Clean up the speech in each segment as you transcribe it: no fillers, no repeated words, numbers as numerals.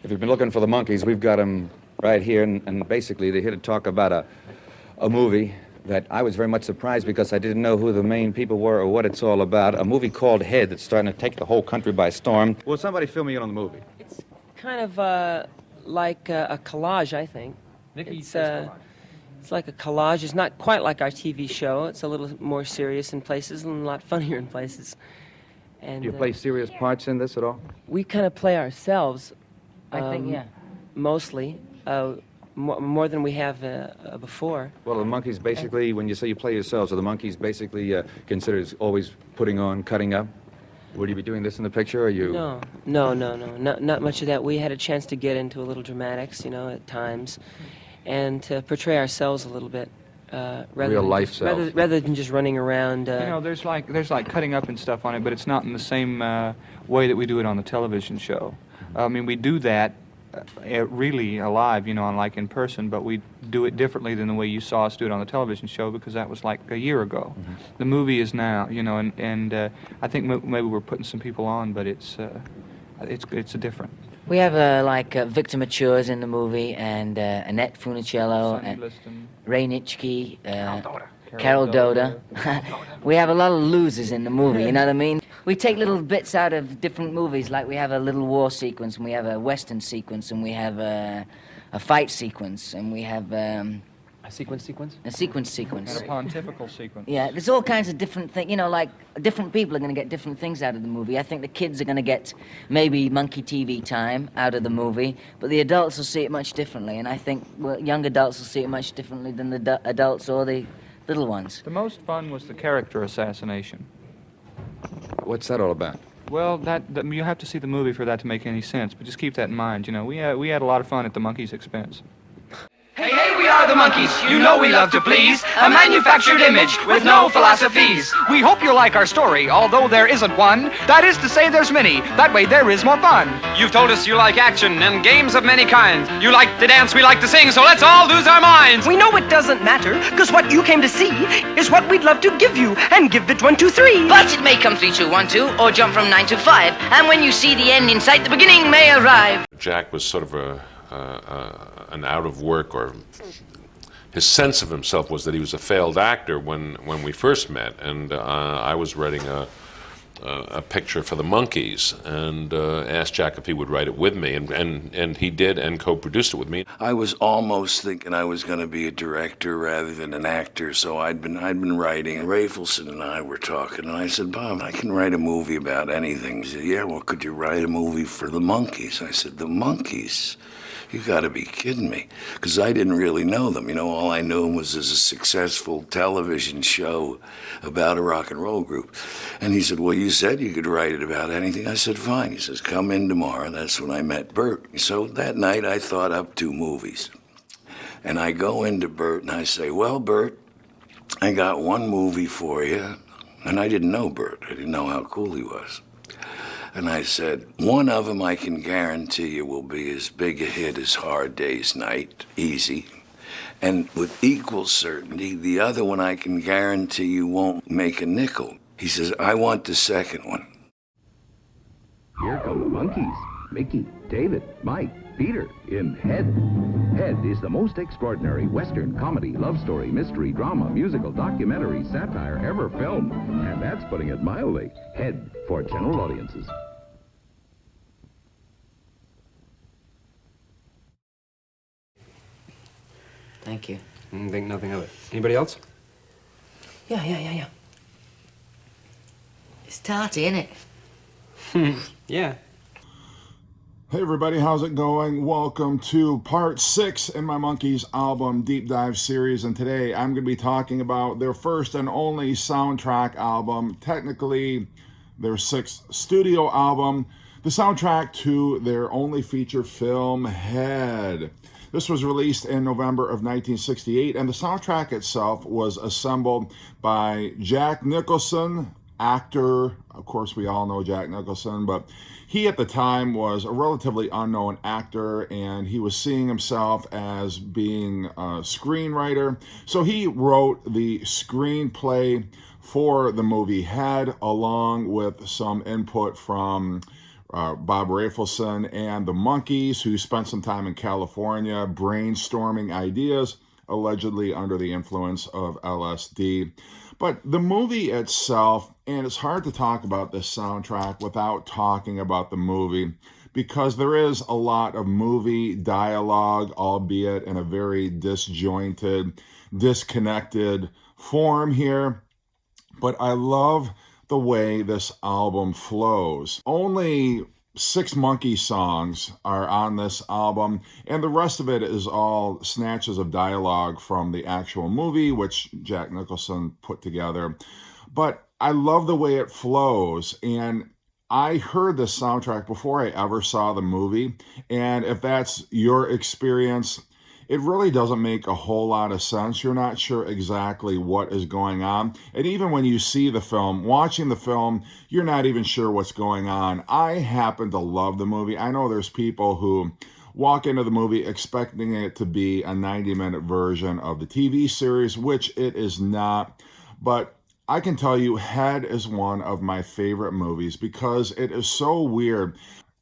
If you've been looking for the Monkees, we've got them right here, and basically they're here to talk about a movie that I was very much surprised because I didn't know who the main people were or what it's all about. A movie called Head that's starting to take the whole country by storm. Will somebody fill me in on the movie? It's kind of like a collage, I think. It's like a collage. It's not quite like our TV show. It's a little more serious in places and a lot funnier in places. And Do you play serious parts in this at all? we kind of play ourselves. I think, yeah. Mostly, more than we have before. Well, the Monkees basically, when you say you play yourselves, are the Monkees basically considered always putting on, cutting up? Would you be doing this in the picture, or you? No, not much of that. We had a chance to get into a little dramatics, at times, and to portray ourselves a little bit. Real life selves. Rather than just running around. There's like cutting up and stuff on it, but it's not in the same way that we do it on the television show. I mean, we do that really alive, unlike in person, but we do it differently than the way you saw us do it on the television show because that was like a year ago. Mm-hmm. The movie is now, and I think maybe we're putting some people on, but it's different. We have Victor Matures in the movie, and Annette Funicello, and Ray Nitschke, Carol Doda. We have a lot of losers in the movie, you know what I mean? We take little bits out of different movies, like we have a little war sequence, and we have a western sequence, and we have a fight sequence, and we have A sequence? a sequence. And a pontifical sequence. Yeah, there's all kinds of different things, like different people are going to get different things out of the movie. I think the kids are going to get maybe monkey TV time out of the movie, but the adults will see it much differently, and I think young adults will see it much differently than the adults or the little ones. The most fun was the character assassination. What's that all about? Well, that you have to see the movie for that to make any sense, but just keep that in mind. We had a lot of fun at the Monkees' expense. Hey, hey, we are the Monkees. You know we love to please. A manufactured image with no philosophies. We hope you like our story, although there isn't one. That is to say, there's many. That way there is more fun. You've told us you like action and games of many kinds. You like to dance, we like to sing, so let's all lose our minds. We know it doesn't matter, because what you came to see is what we'd love to give you, and give it 1, 2, 3. But it may come 3, 2, 1, 2, or jump from 9 to 5. And when you see the end in sight, the beginning may arrive. Jack was sort of an out of work, or his sense of himself was that he was a failed actor when we first met, and I was writing a picture for the Monkees, and asked Jack if he would write it with me, and he did, and co-produced it with me. I was almost thinking I was going to be a director rather than an actor, so I'd been writing. Rafelson and I were talking, and I said, Bob, I can write a movie about anything. He said, yeah, well, could you write a movie for the Monkees? I said, the Monkees? You gotta be kidding me, because I didn't really know them. All I knew was as a successful television show about a rock and roll group. And he said, well, you said you could write it about anything. I said, fine. He says, come in tomorrow. That's when I met Bert. So that night I thought up 2 movies. And I go into Bert and I say, well, Bert, I got 1 movie for you. And I didn't know Bert. I didn't know how cool he was. And I said, one of them I can guarantee you will be as big a hit as Hard Day's Night, easy. And with equal certainty, the other one I can guarantee you won't make a nickel. He says, I want the second one. Here come the Monkees. Mickey, David, Mike, Peter in Head. Head is the most extraordinary Western comedy, love story, mystery, drama, musical, documentary, satire ever filmed. And that's putting it mildly. Head for general audiences. Thank you. Think nothing of it. Anybody else? Yeah. It's tarty, isn't it? Yeah. Hey everybody, how's it going? Welcome to part 6 in my Monkees album Deep Dive series, and today I'm going to be talking about their first and only soundtrack album, technically their 6th studio album, the soundtrack to their only feature film, Head. This was released in November of 1968, and the soundtrack itself was assembled by Jack Nicholson, actor. Of course, we all know Jack Nicholson, but he at the time was a relatively unknown actor, and he was seeing himself as being a screenwriter. So he wrote the screenplay for the movie Head, along with some input from Bob Rafelson and the Monkees, who spent some time in California brainstorming ideas, allegedly under the influence of LSD. But the movie itself, and it's hard to talk about this soundtrack without talking about the movie, because there is a lot of movie dialogue, albeit in a very disjointed, disconnected form here. But I love the way this album flows. Only 6 Monkey songs are on this album, and the rest of it is all snatches of dialogue from the actual movie, which Jack Nicholson put together. But I love the way it flows, and I heard this soundtrack before I ever saw the movie, and if that's your experience, it really doesn't make a whole lot of sense. You're not sure exactly what is going on. And even when you see the film, watching the film, you're not even sure what's going on. I happen to love the movie. I know there's people who walk into the movie expecting it to be a 90-minute version of the TV series, which it is not. But I can tell you, Head is one of my favorite movies because it is so weird.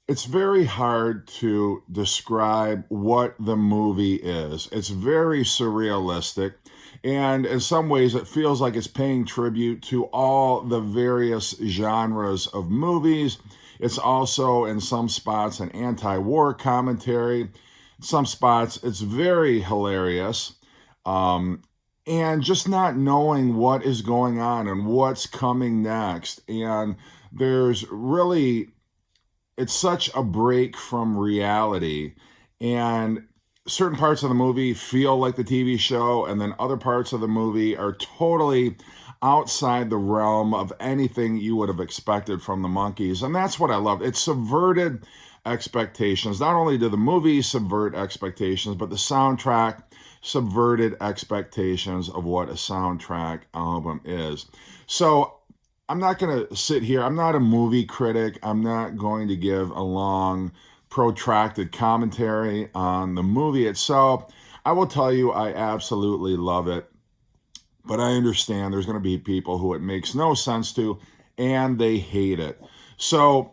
It's very hard to describe what the movie is. It's very surrealistic, and in some ways it feels like it's paying tribute to all the various genres of movies. It's also, in some spots, an anti-war commentary. In some spots, it's very hilarious. And just not knowing what is going on and what's coming next. And there's really... it's such a break from reality, and certain parts of the movie feel like the TV show, and then other parts of the movie are totally outside the realm of anything you would have expected from the Monkees, and that's what I love. It subverted expectations. Not only did the movie subvert expectations, but the soundtrack subverted expectations of what a soundtrack album is. So I'm not going to sit here. I'm not a movie critic. I'm not going to give a long, protracted commentary on the movie itself. I will tell you, I absolutely love it. But I understand there's going to be people who it makes no sense to, and they hate it. So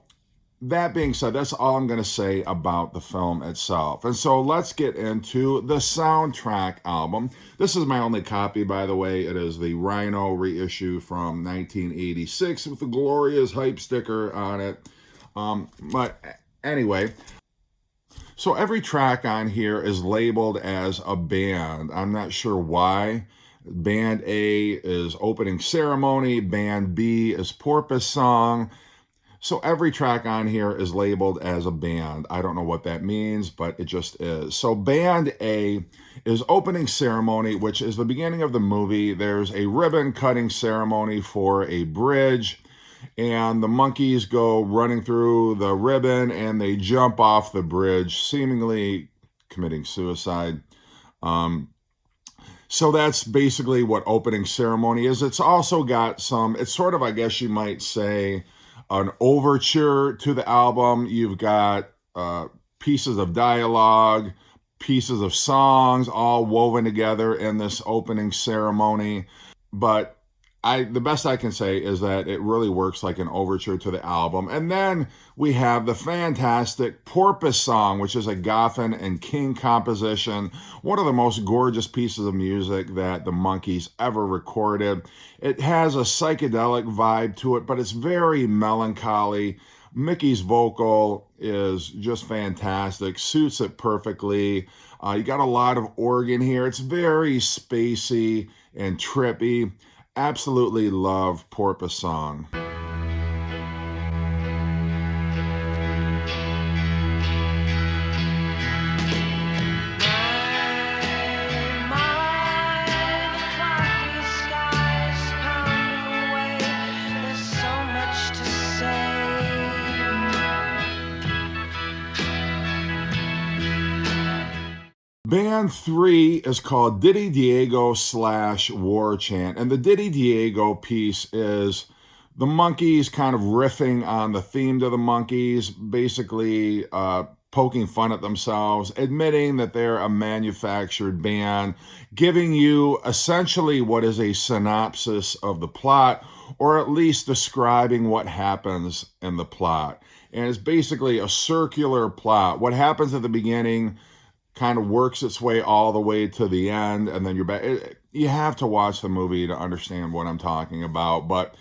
that being said, that's all I'm going to say about the film itself. And so let's get into the soundtrack album. This is my only copy, by the way. It is the Rhino reissue from 1986 with the glorious hype sticker on it. But anyway, so every track on here is labeled as a band. I'm not sure why. Band A is Opening Ceremony. Band B is Porpoise Song. So every track on here is labeled as a band. I don't know what that means, but it just is. So Band A is Opening Ceremony, which is the beginning of the movie. There's a ribbon cutting ceremony for a bridge, and the Monkees go running through the ribbon, and they jump off the bridge, seemingly committing suicide. So that's basically what Opening Ceremony is. It's also got some, it's sort of, I guess you might say, an overture to the album. You've got pieces of dialogue, pieces of songs, all woven together in this opening ceremony. But the best I can say is that it really works like an overture to the album. And then we have the fantastic Porpoise Song, which is a Goffin and King composition, one of the most gorgeous pieces of music that the Monkees ever recorded. It has a psychedelic vibe to it, but it's very melancholy. Mickey's vocal is just fantastic, suits it perfectly. You got a lot of organ here. It's very spacey and trippy. Absolutely love Porpoise Song. Band 3 is called Diddy Diego / War Chant. And the Diddy Diego piece is the Monkees kind of riffing on the theme to the Monkees, basically poking fun at themselves, admitting that they're a manufactured band, giving you essentially what is a synopsis of the plot, or at least describing what happens in the plot. And it's basically a circular plot. What happens at the beginning kind of works its way all the way to the end, and then you're back. You have to watch the movie to understand what I'm talking about. But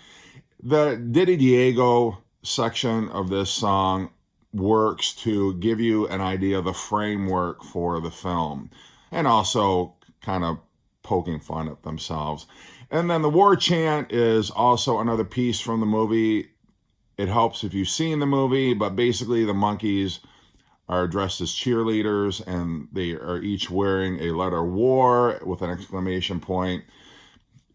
the Diddy Diego section of this song works to give you an idea of the framework for the film, and also kind of poking fun at themselves. And then the war chant is also another piece from the movie. It helps if you've seen the movie, but basically the Monkees are dressed as cheerleaders, and they are each wearing a letter war with an exclamation point.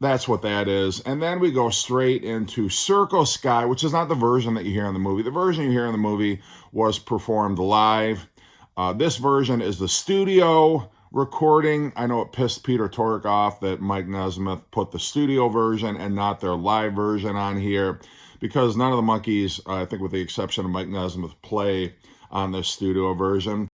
That's what that is. And then we go straight into Circle Sky, which is not the version that you hear in the movie. The version you hear in the movie was performed live. This version is the studio recording. I know it pissed Peter Tork off that Mike Nesmith put the studio version and not their live version on here, because none of the Monkees, I think with the exception of Mike Nesmith, play on the studio version.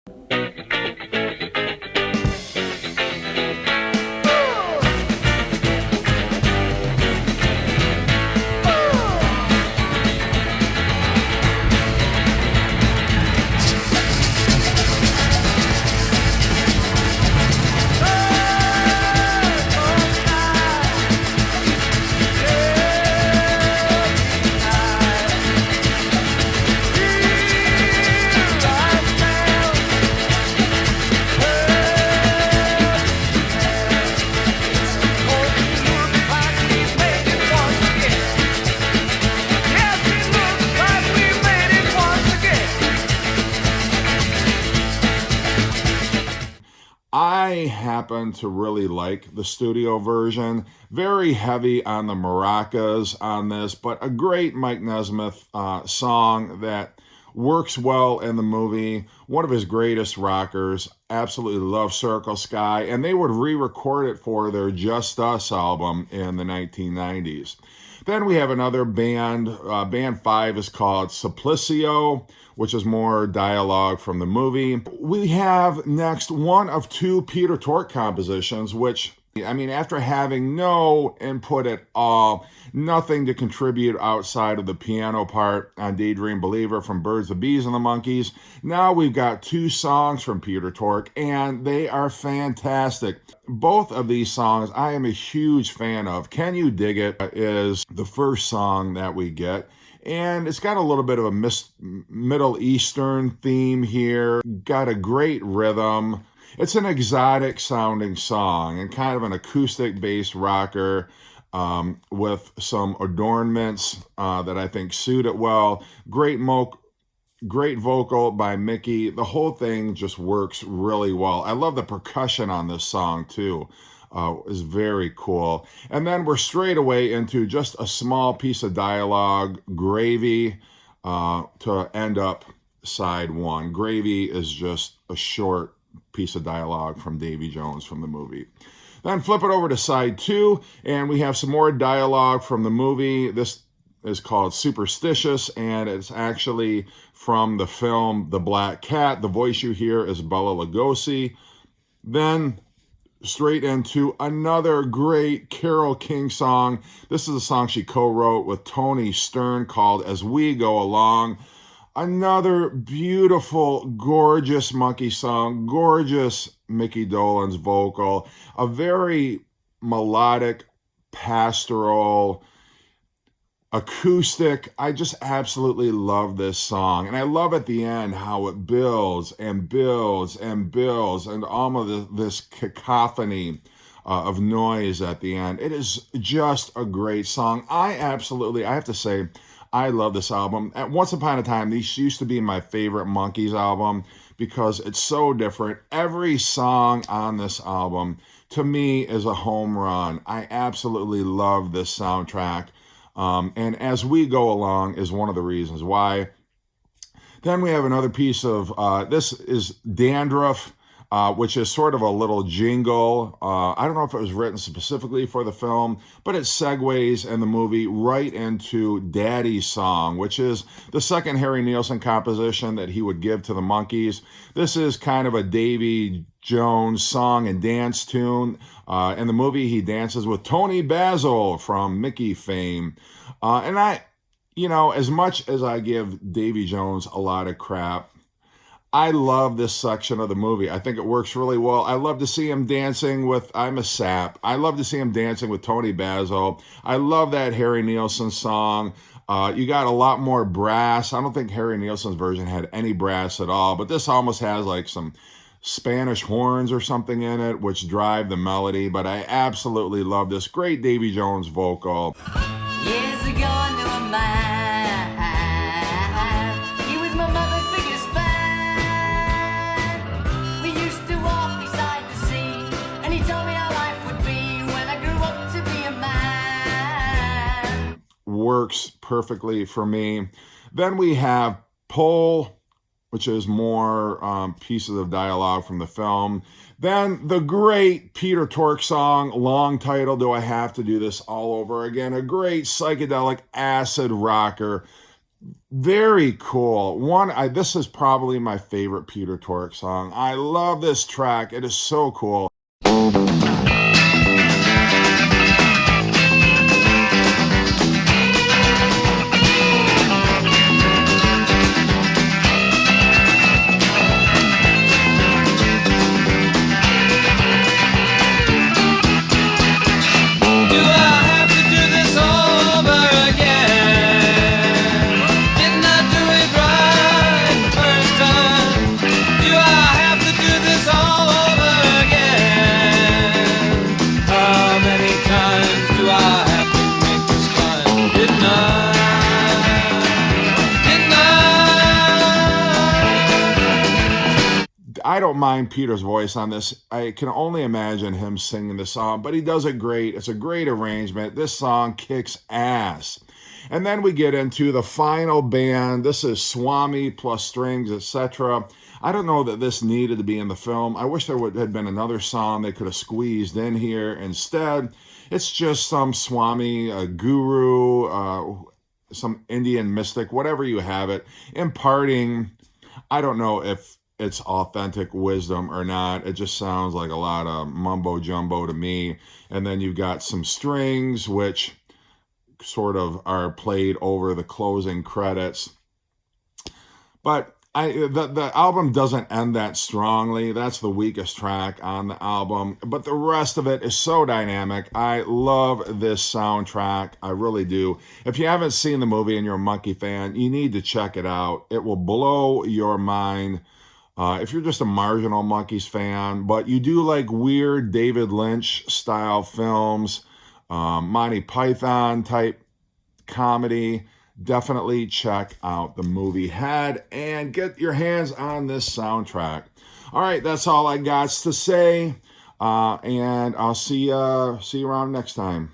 I happen to really like the studio version. Very heavy on the maracas on this, but a great Mike Nesmith song that works well in the movie. One of his greatest rockers. Absolutely love Circle Sky, and they would re-record it for their Just Us album in the 1990s. Then we have another band. Band 5 is called Supplicio, which is more dialogue from the movie. We have next one of two Peter Tork compositions, which, I mean, after having no input at all, nothing to contribute outside of the piano part on Daydream Believer from Birds, the Bees, and the Monkees, now we've got two songs from Peter Tork, and they are fantastic. Both of these songs I am a huge fan of. Can You Dig It is the first song that we get. And it's got a little bit of a Middle Eastern theme here. Got a great rhythm. It's an exotic sounding song and kind of an acoustic bass rocker with some adornments that I think suit it well. Great vocal by Mickey. The whole thing just works really well. I love the percussion on this song too. Is very cool. And then we're straight away into just a small piece of dialogue, Gravy, to end up side one. Gravy is just a short piece of dialogue from Davy Jones from the movie. Then flip it over to side 2, and we have some more dialogue from the movie. This is called Superstitious, and it's actually from the film The Black Cat. The voice you hear is Bela Lugosi. Then straight into another great Carole King song. This is a song she co-wrote with Tony Stern called As We Go Along. Another beautiful, gorgeous Monkee song, gorgeous Mickey Dolenz vocal, a very melodic, pastoral, acoustic. I just absolutely love this song. And I love at the end how it builds and builds and builds and almost this cacophony of noise at the end. It is just a great song. I have to say, I love this album. At once upon a time, these used to be my favorite Monkees album because it's so different. Every song on this album, to me, is a home run. I absolutely love this soundtrack. And As We Go Along is one of the reasons why. Then we have another piece of, this is Dandruff, which is sort of a little jingle. I don't know if it was written specifically for the film, but it segues in the movie right into Daddy's Song, which is the second Harry Nilsson composition that he would give to the Monkees. This is kind of a Davy Jones song and dance tune. In the movie, he dances with Tony Basil from Mickey fame. And You know, as much as I give Davy Jones a lot of crap, I love this section of the movie. I think it works really well. I love to see him dancing with I'm a Sap. I love to see him dancing with Tony Basil. I love that Harry Nilsson song. You got a lot more brass. I don't think Harry Nilsson's version had any brass at all, but this almost has like some Spanish horns or something in it, which drive the melody. But I absolutely love this great Davy Jones vocal. Years ago I knew a man. He was my mother's biggest fan. We used to walk beside the sea, and he told me how life would be when I grew up to be a man. Works perfectly for me. Then we have Pull, which is more pieces of dialogue from the film. Then the great Peter Tork song, long title, Do I Have to Do This All Over Again? A great psychedelic acid rocker. Very cool. This is probably my favorite Peter Tork song. I love this track. It is so cool. I don't mind Peter's voice on this. I can only imagine him singing the song, but he does it great. It's a great arrangement. This song kicks ass. And then we get into the final band. This is Swami plus strings, etc. I don't know that this needed to be in the film. I wish there had been another song they could have squeezed in here. Instead, it's just some Swami, a guru, some Indian mystic, whatever you have it, imparting, I don't know if it's authentic wisdom or not. It just sounds like a lot of mumbo jumbo to me. And then you've got some strings, which sort of are played over the closing credits. But the album doesn't end that strongly. That's the weakest track on the album. But the rest of it is so dynamic. I love this soundtrack. I really do. If you haven't seen the movie and you're a Monkee fan, you need to check it out. It will blow your mind. If you're just a marginal Monkees fan, but you do like weird David Lynch style films, Monty Python type comedy, definitely check out the movie Head and get your hands on this soundtrack. All right, that's all I got to say, and I'll see you around next time.